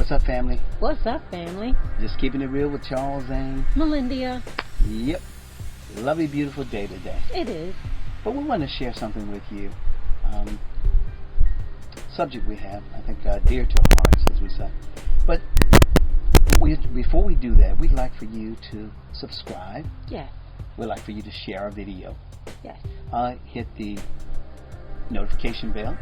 What's up, family? What's up, family? Just keeping it real with Charles and Melendia. Yep. Lovely, beautiful day today. It is. But we want to share something with you. Subject we have, I think, dear to our hearts, as we say. But before we do that, we'd like for you to subscribe. Yes. We'd like for you to share our video. Yes. Hit the notification bell.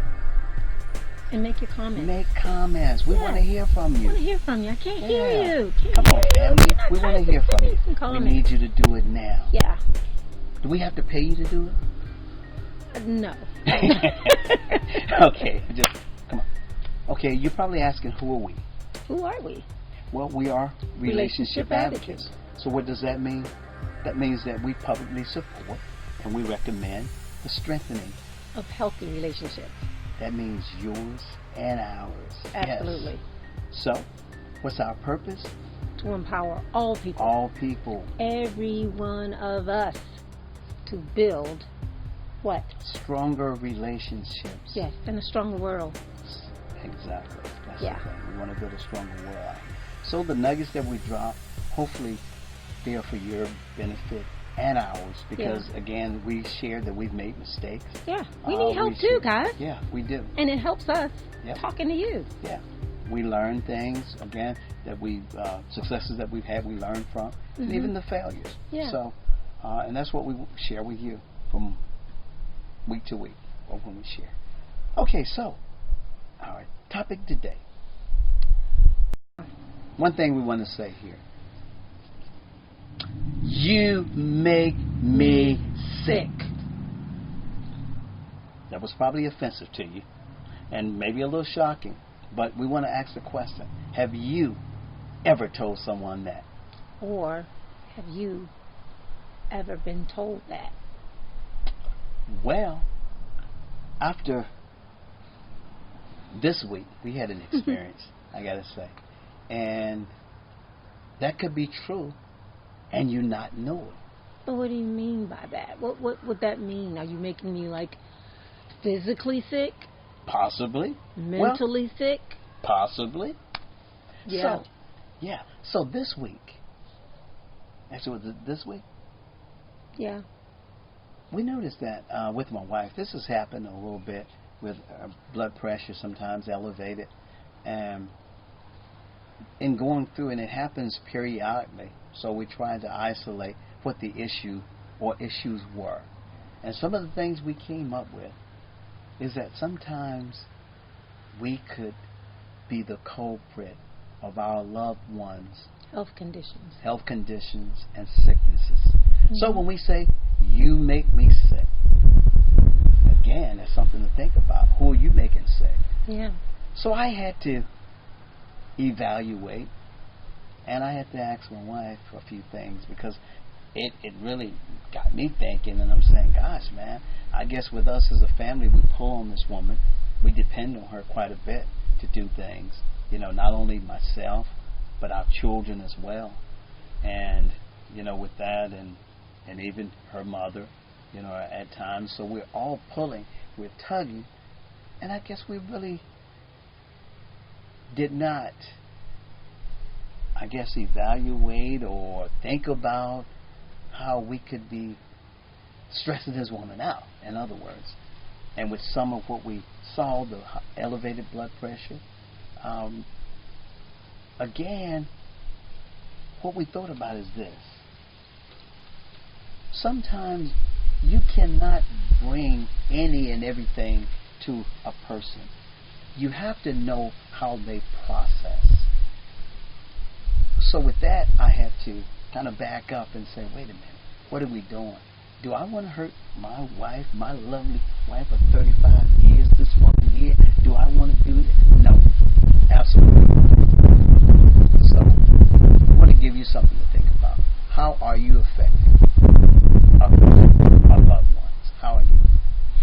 And make your comments. Make comments. We want to hear from you. I want to hear from you. I can't hear you. Come on, family. We want to hear from you. We need you to do it now. Yeah. Do we have to pay you to do it? No. Okay, just come on. Okay, you're probably asking, who are we? Who are we? Well, we are relationship advocates. advocates. So what does that mean? That means that we publicly support and we recommend the strengthening Of healthy relationships. That means yours and ours. Absolutely. Yes. So, what's our purpose? To empower all people. All people. Every one of us to build what? Stronger relationships. Yes, and a stronger world. Exactly. That's Yeah. the thing. We want to build a stronger world out here. So the nuggets that we drop, hopefully, they are for your benefit and ours, because again, we share that we've made mistakes. Yeah, we need help too, guys. Yeah, we do. And it helps us talking to you. Yeah, we learn things again that we successes that we've had. We learn from, and even the failures. Yeah. So, and that's what we share with you from week to week, or when we share. Okay, so our topic today. One thing we want to say here. You make me sick. That was probably offensive to you and maybe a little shocking, but we want to ask the question. Have you ever told someone that? Or have you ever been told that? Well, after this week, we had an experience, I got to say. And that could be true. And you not know it. But what do you mean by that? What would that mean? Are you making me like physically sick? Possibly. Mentally sick? Possibly. Yeah. So this week, actually, was it this week? Yeah. We noticed that with my wife, this has happened a little bit with blood pressure, sometimes elevated, and in going through, and it happens periodically. So we try to isolate what the issue or issues were. And some of the things we came up with is that sometimes we could be the culprit of our loved ones' health conditions and sicknesses. So when we say, you make me sick, again, that's something to think about. Who are you making sick? Yeah. So I had to evaluate, and I had to ask my wife a few things, because it really got me thinking, and I'm saying, gosh, man, I guess with us as a family, we pull on this woman. We depend on her quite a bit to do things, not only myself, but our children as well. And, with that, and even her mother, at times. So we're all pulling, we're tugging, and I guess we really did not, evaluate or think about how we could be stressing this woman out, in other words. And with some of what we saw, the elevated blood pressure, again, what we thought about is this. Sometimes you cannot bring any and everything to a person. You have to know how they process. So with that, I had to kind of back up and say, wait a minute, what are we doing? Do I want to hurt my wife, my lovely wife of 35 years, this woman here? Do I want to do that? No, absolutely not. So I want to give you something to think about. How are you affecting our loved ones? How are you?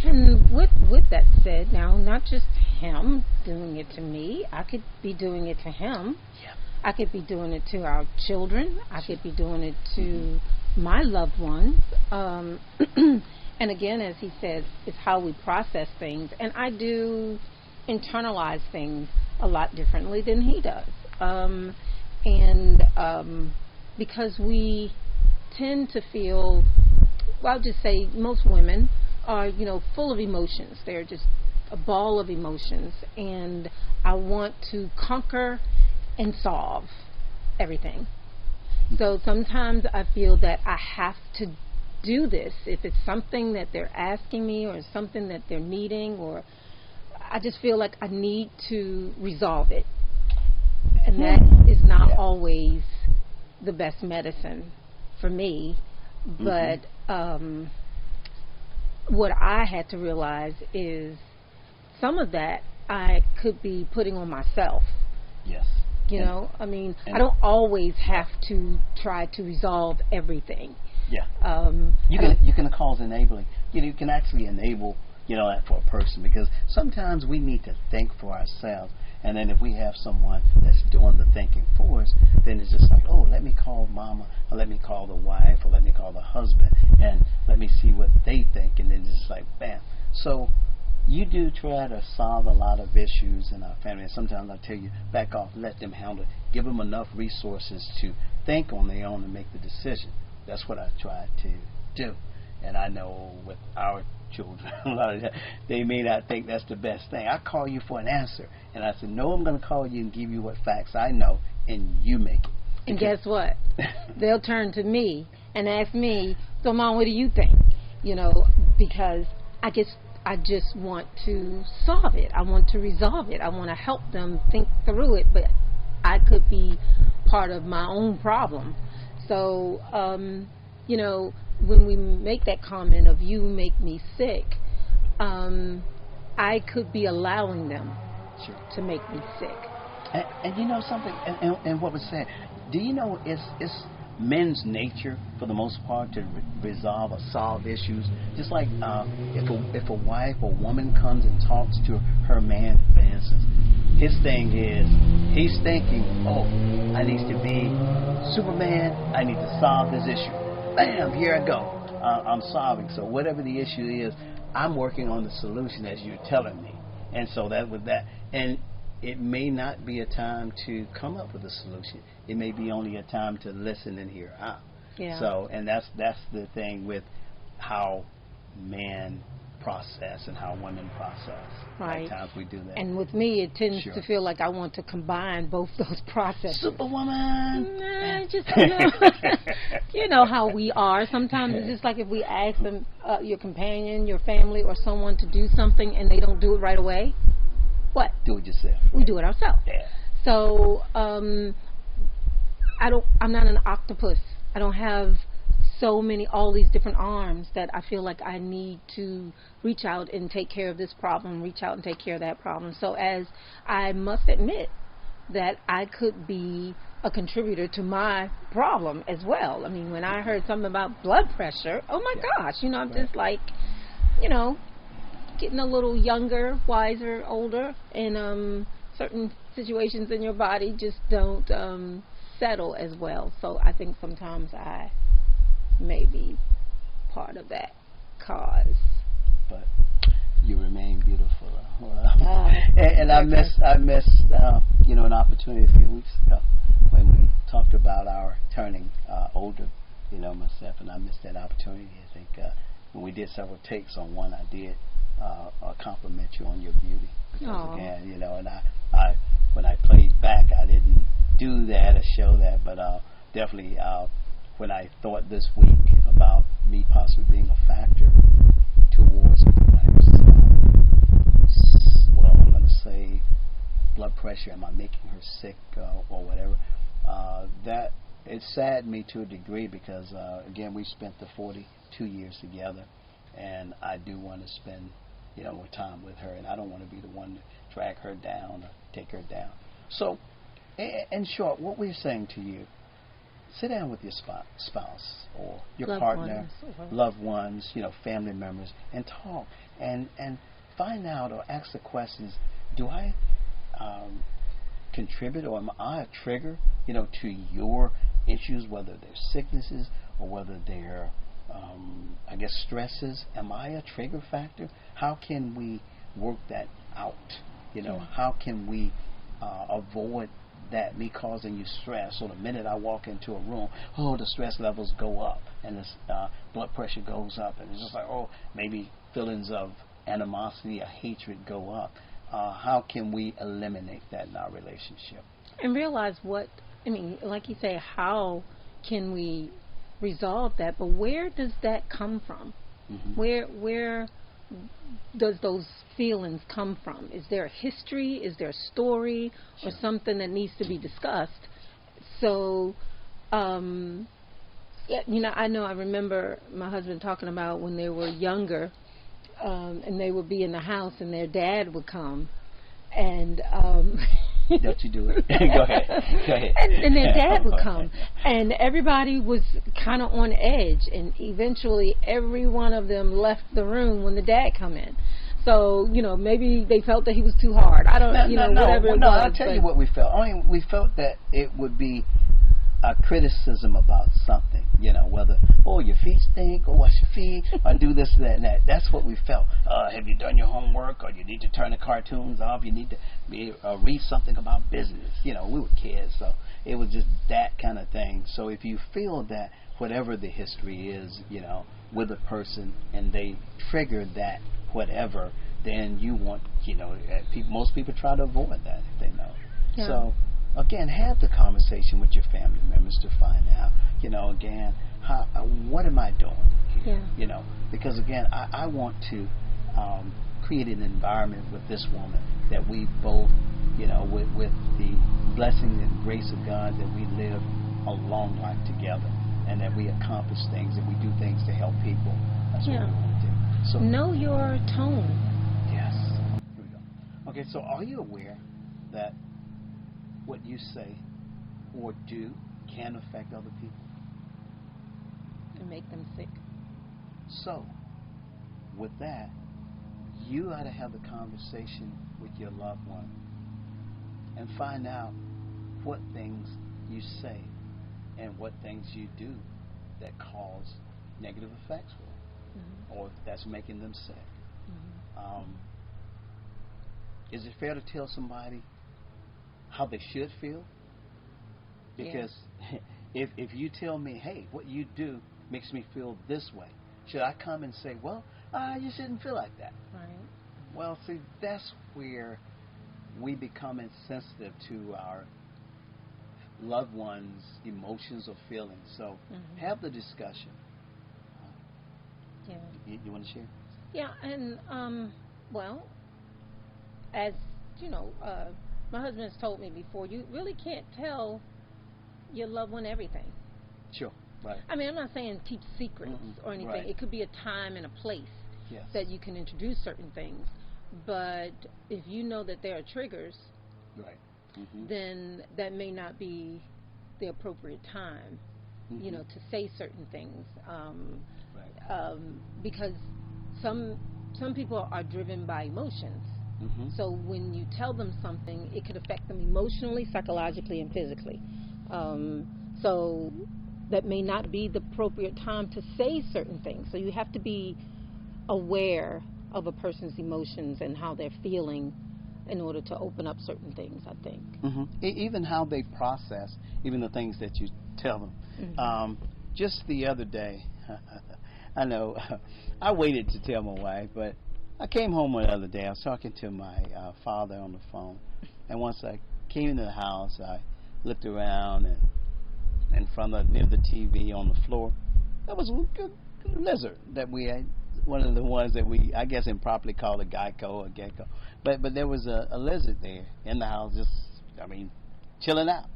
And with that said, now, not just him doing it to me, I could be doing it to him. Yeah. I could be doing it to our children. I could be doing it to my loved ones. And again, as he says, it's how we process things. And I do internalize things a lot differently than he does. and because we tend to feel, well, I'll just say most women are, full of emotions. They're just a ball of emotions, and I want to conquer and solve everything. So sometimes I feel that I have to do this if it's something that they're asking me or something that they're needing, or I just feel like I need to resolve it. And that is not always the best medicine for me. But what I had to realize is some of that I could be putting on myself. Yes. I mean, I don't always have to try to resolve everything. Yeah. You can cause enabling. You can actually enable, that for a person, because sometimes we need to think for ourselves. And then if we have someone that's doing the thinking for us, then it's just like, oh, let me call mama, or let me call the wife, or let me call the husband, and let me see what they think. And then it's just like, bam. So you do try to solve a lot of issues in our family. And sometimes I tell you, back off, let them handle it. Give them enough resources to think on their own and make the decision. That's what I try to do. And I know with our children, a lot of that, they may not think that's the best thing. I call you for an answer. And I said, no, I'm going to call you and give you what facts I know, and you make it. And guess what? They'll turn to me and ask me, so Mom, what do you think? Because I just want to solve it. I want to resolve it. I want to help them think through it, but I could be part of my own problem. So, when we make that comment of you make me sick, I could be allowing them to make me sick. And you know something, and what was said, do you know it's men's nature for the most part to resolve or solve issues? Just like if a wife or woman comes and talks to her man, for instance, his thing is, he's thinking, oh, I need to be Superman, I need to solve this issue. Bam, here I go. I'm solving. So whatever the issue is, I'm working on the solution as you're telling me. And so that with that, and it may not be a time to come up with a solution. It may be only a time to listen and hear out. Yeah. So, and that's the thing with how men process and how women process. Right. At times we do that. And with me, it tends to feel like I want to combine both those processes. Superwoman. Nah, just you know how we are. Sometimes it's just like if we ask them, your companion, your family, or someone to do something and they don't do it right away. What? Do it yourself. Right? We do it ourselves. Yeah. So I'm not an octopus. I don't have all these different arms that I feel like I need to reach out and take care of this problem, reach out and take care of that problem. So as I must admit that I could be a contributor to my problem as well. I mean, when I heard something about blood pressure, oh my gosh, I'm just like, getting a little younger, wiser, older, and certain situations in your body just don't settle as well. So I think sometimes I may be part of that cause. But you remain beautiful. And I missed an opportunity a few weeks ago when we talked about our turning older, myself, and I missed that opportunity. I think when we did several takes on one, I did compliment you on your beauty, because again, and I when I played back, I didn't do that or show that, but definitely when I thought this week about me possibly being a factor towards my wife's, I'm going to say blood pressure, am I making her sick or whatever, that it saddened me to a degree, because again, we spent the 42 years together, and I do want to spend more time with her, and I don't want to be the one to drag her down or take her down. So in short, what we're saying to you, sit down with your spouse or your loved partner, ones. Loved ones, family members, and talk and find out or ask the questions, do I contribute, or am I a trigger, to your issues, whether they're sicknesses or whether they're stresses? Am I a trigger factor? How can we work that out? How can we avoid that me causing you stress, so the minute I walk into a room, oh, the stress levels go up, and the blood pressure goes up, and it's just like, oh, maybe feelings of animosity or hatred go up. How can we eliminate that in our relationship? And realize what, I mean, like you say, how can we resolve that? But where does that come from? Mm-hmm. Where does those feelings come from? Is there a history? Is there a story? Sure. Or something that needs to be discussed? So, yeah, I remember my husband talking about when they were younger, and they would be in the house and their dad would come, and don't you do it? Go ahead. And their dad would come, and everybody was kind of on edge, and eventually every one of them left the room when the dad come in. So, maybe they felt that he was too hard. I don't, whatever it was. No, I'll tell you what we felt. We felt that it would be a criticism about something, whether, oh, your feet stink, or wash your feet, or do this, that, and that. That's what we felt. Have you done your homework, or you need to turn the cartoons off, you need to read something about business. We were kids, so it was just that kind of thing. So if you feel that whatever the history is, with a person, and they trigger that whatever, then you want, most people try to avoid that if they know. Yeah. So, again, have the conversation with your family members to find out, again, what am I doing here? Yeah. Because, again, I want to create an environment with this woman that we both, with the blessing and grace of God, that we live a long life together, and that we accomplish things and we do things to help people. That's what we want to do. So, know your tone. Yes. Here we go. Okay, so are you aware that what you say or do can affect other people? And make them sick. So, with that, you ought to have the conversation with your loved one and find out what things you say and what things you do that cause negative effects for them, or that's making them sick. Is it fair to tell somebody how they should feel? Because if you tell me, hey, what you do makes me feel this way, should I come and say, well, you shouldn't feel like that? Right. Well, see, that's where we become insensitive to our loved ones' emotions or feelings. So have the discussion. Yeah. You want to share? Yeah, and well, as you know, my husband has told me before, you really can't tell your loved one everything. Sure. Right. I mean, I'm not saying keep secrets or anything. Right. It could be a time and a place that you can introduce certain things. But if you know that there are triggers, right, then that may not be the appropriate time, to say certain things. Because some people are driven by emotions. So when you tell them something, it could affect them emotionally, psychologically, and physically. So that may not be the appropriate time to say certain things. So you have to be aware of a person's emotions and how they're feeling in order to open up certain things, I think. Even how they process, even the things that you tell them. Just the other day, I know, I waited to tell my wife, but I came home the other day. I was talking to my father on the phone, and once I came into the house, I looked around, and in front of near the TV on the floor, there was a lizard that we had, one of the ones that we, I guess, improperly called a gecko or gecko. But there was a lizard there in the house, just, chilling out.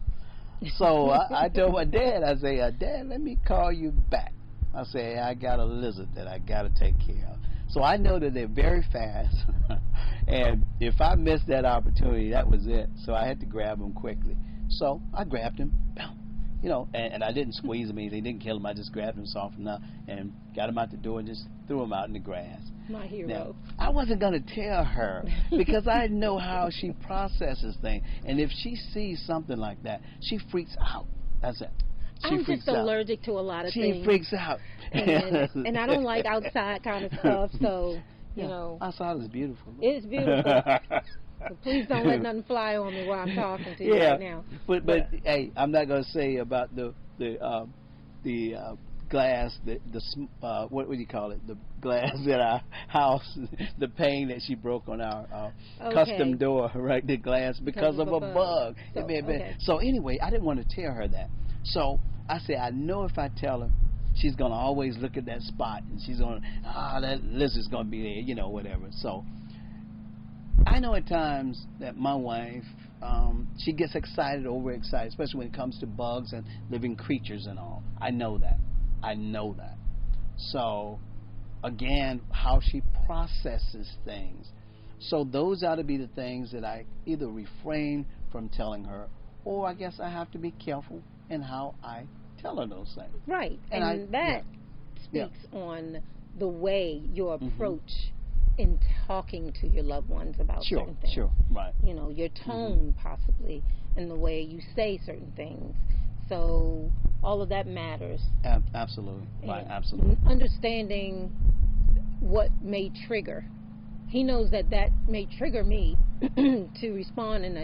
So I told my dad, I say, Dad, let me call you back. I say, I got a lizard that I got to take care of. So I know that they're very fast, and if I missed that opportunity, that was it. So I had to grab him quickly. So I grabbed him, and I didn't squeeze him, anything, didn't kill him. I just grabbed him soft enough and got him out the door and just threw him out in the grass. My hero. Now, I wasn't going to tell her because I know how she processes things. And if she sees something like that, she freaks out. That's it. I'm just allergic to a lot of things. She freaks out. And I don't like outside kind of stuff, so, Outside is beautiful. It's beautiful. So please don't let nothing fly on me while I'm talking to you right now. But hey, I'm not gonna say about the glass, what would you call it? The glass at our house, the pane that she broke on our custom door, right? The glass because of a bug. So anyway, I didn't want to tell her that. So I said, I know if I tell her, she's gonna always look at that spot, and she's gonna, that lizard's gonna be there, whatever. So I know at times that my wife, she gets excited, overexcited, especially when it comes to bugs and living creatures and all. I know that. So, again, how she processes things. So those ought to be the things that I either refrain from telling her, or I guess I have to be careful in how I tell her those things. Right. And that speaks on the way your approach in talking to your loved ones about certain things. Sure, right. Your tone possibly, and the way you say certain things. So all of that matters. Absolutely. Right, absolutely. Understanding what may trigger. He knows that may trigger me to respond in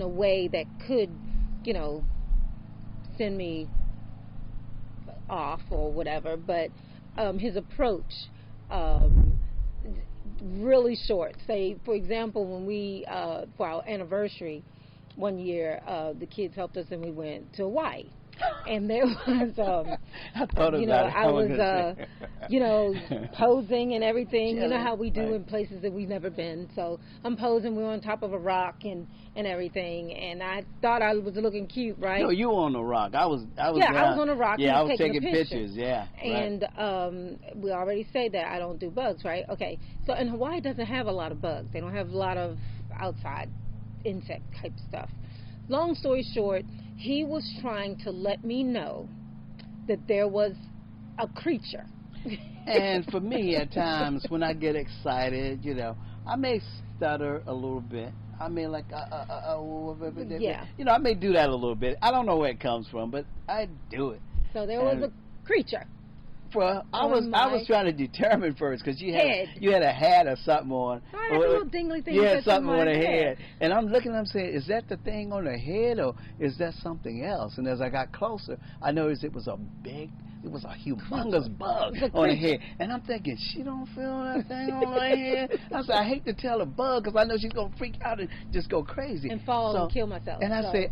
a way that could, send me off or whatever. But his approach, really short. Say, for example, when we for our anniversary one year, the kids helped us and we went to Hawaii. And there was, I thought about it. I was, posing and everything. You know how we do in places that we've never been. So I'm posing. We're on top of a rock and everything. And I thought I was looking cute, right? No, you were on the rock. I was. I was on a rock. Yeah, I was taking pictures. Yeah. And we already say that I don't do bugs, right? Okay. So and Hawaii doesn't have a lot of bugs. They don't have a lot of outside insect type stuff. Long story short, he was trying to let me know that there was a creature. And for me, at times, when I get excited, I may stutter a little bit. I may I may do that a little bit. I don't know where it comes from, but I do it. So there was a creature. I was trying to determine first because you had a hat or something on. I had a little dingly thing. Yeah, something on the head. And I'm looking at him saying, is that the thing on the head or is that something else? And as I got closer, I noticed it was a humongous bug on the head. And I'm thinking, she don't feel that thing on her head? I said, I hate to tell a bug because I know she's going to freak out and just go crazy. And fall and kill myself. And I say,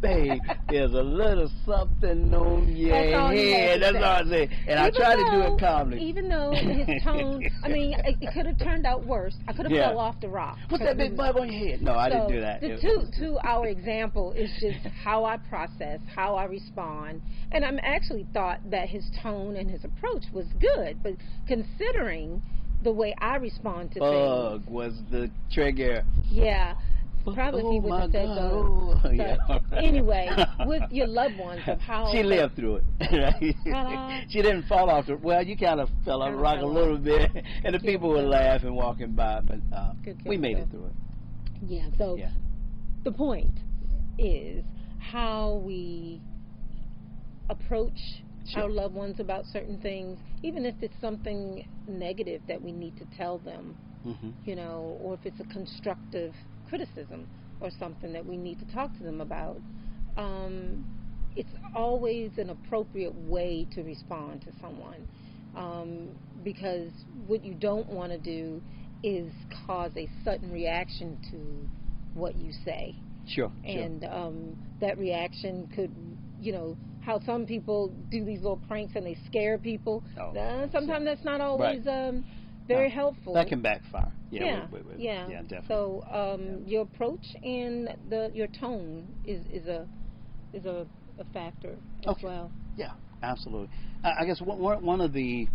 babe, there's a little something on your head. That's all I say. And I try to do it calmly. Even though his tone, it could have turned out worse. I could have fell off the rock. What's that big bug on your head? No, I didn't do that. To our example is just how I process, how I respond. And I'm actually thought that his tone and his approach was good. But considering the way I respond to bug things. Was the trigger. Yeah. Probably if he would have said so. Anyway, with your loved ones, of how she lived through it. Right? She didn't fall off the. Well, you kind of fell off the rock a little bit, and the people would laugh and walking by, but we made it through it. Yeah. So the point is how we approach our loved ones about certain things, even if it's something negative that we need to tell them, or if it's a constructive criticism or something that we need to talk to them about. It's always an appropriate way to respond to someone, because what you don't want to do is cause a sudden reaction to what you say. Sure. And that reaction could, how some people do these little pranks and they scare people. Sometimes that's not always very helpful. That can backfire. Yeah, definitely. So your approach and your tone is a factor as well. Yeah, absolutely. I guess one of the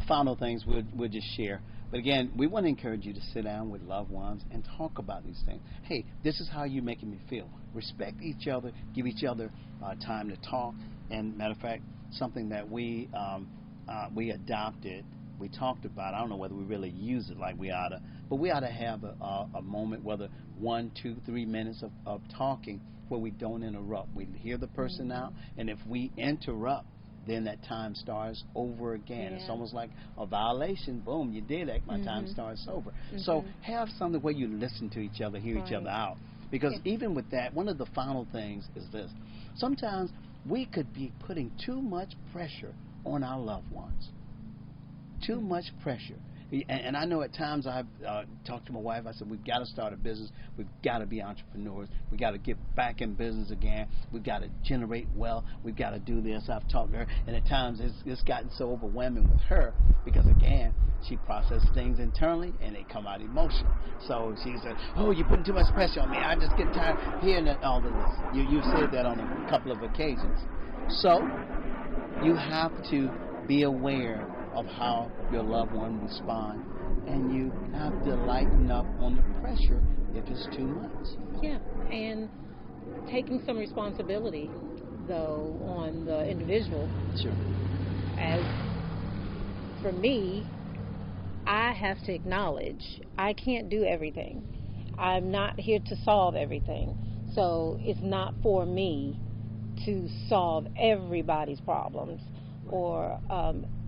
final things we'll just share. But again, we want to encourage you to sit down with loved ones and talk about these things. Hey, this is how you're making me feel. Respect each other. Give each other time to talk. And matter of fact, something that we adopted. We talked about, I don't know whether we really use it like we ought to, but we ought to have a moment, whether 1, 2, 3 minutes of talking where we don't interrupt. We hear the person out, and if we interrupt, then that time starts over again. Yeah. It's almost like a violation. Boom, you did it. My time starts over. So have something where you listen to each other, hear each other out. Because even with that, one of the final things is this. Sometimes we could be putting too much pressure on our loved ones. Too much pressure. And I know at times I've talked to my wife. I said, we've got to start a business. We've got to be entrepreneurs. We've got to get back in business again. We've got to generate wealth. We've got to do this. I've talked to her. And at times it's gotten so overwhelming with her because, again, she processes things internally and they come out emotional. So she said, oh, you're putting too much pressure on me. I just get tired of hearing all of this. You've said that on a couple of occasions. So you have to be aware of how your loved one respond, and you have to lighten up on the pressure if it's too much. Yeah, and taking some responsibility, though, on the individual. Sure. As for me, I have to acknowledge I can't do everything. I'm not here to solve everything. So it's not for me to solve everybody's problems. Or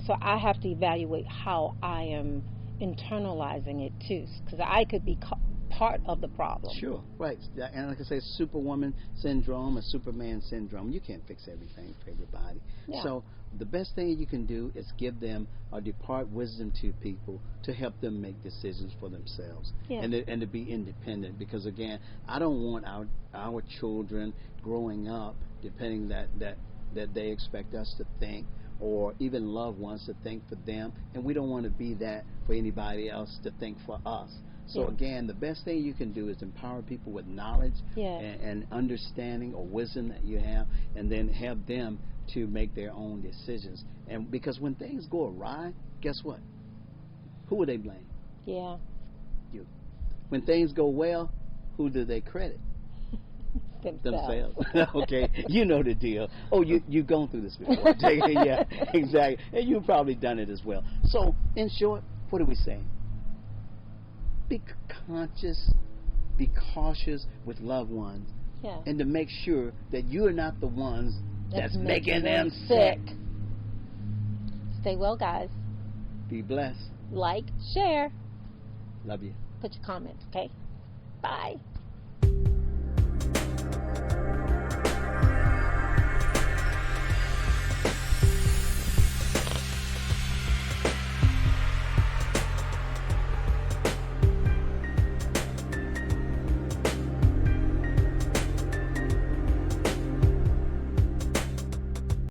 so I have to evaluate how I am internalizing it too, because I could be part of the problem. Sure, right. And like I say, Superwoman syndrome or Superman syndrome. You can't fix everything for everybody. Yeah. So the best thing you can do is give them or depart wisdom to people to help them make decisions for themselves. Yeah. And to be independent. Because again, I don't want our children growing up depending that they expect us to think, or even loved ones to think for them, and we don't want to be that for anybody else to think for us. So again, the best thing you can do is empower people with knowledge and understanding or wisdom that you have, and then have them to make their own decisions. And because when things go awry, guess what? Who would they blame? Yeah. You. When things go well, who do they credit? Themselves. Okay, you know the deal. Oh, you've gone through this before. Yeah, exactly. And you've probably done it as well. So, in short, what are we saying? Be conscious, be cautious with loved ones, and to make sure that you're not the ones that's making them sick. Stay well, guys. Be blessed. Like, share. Love you. Put your comments, okay? Bye.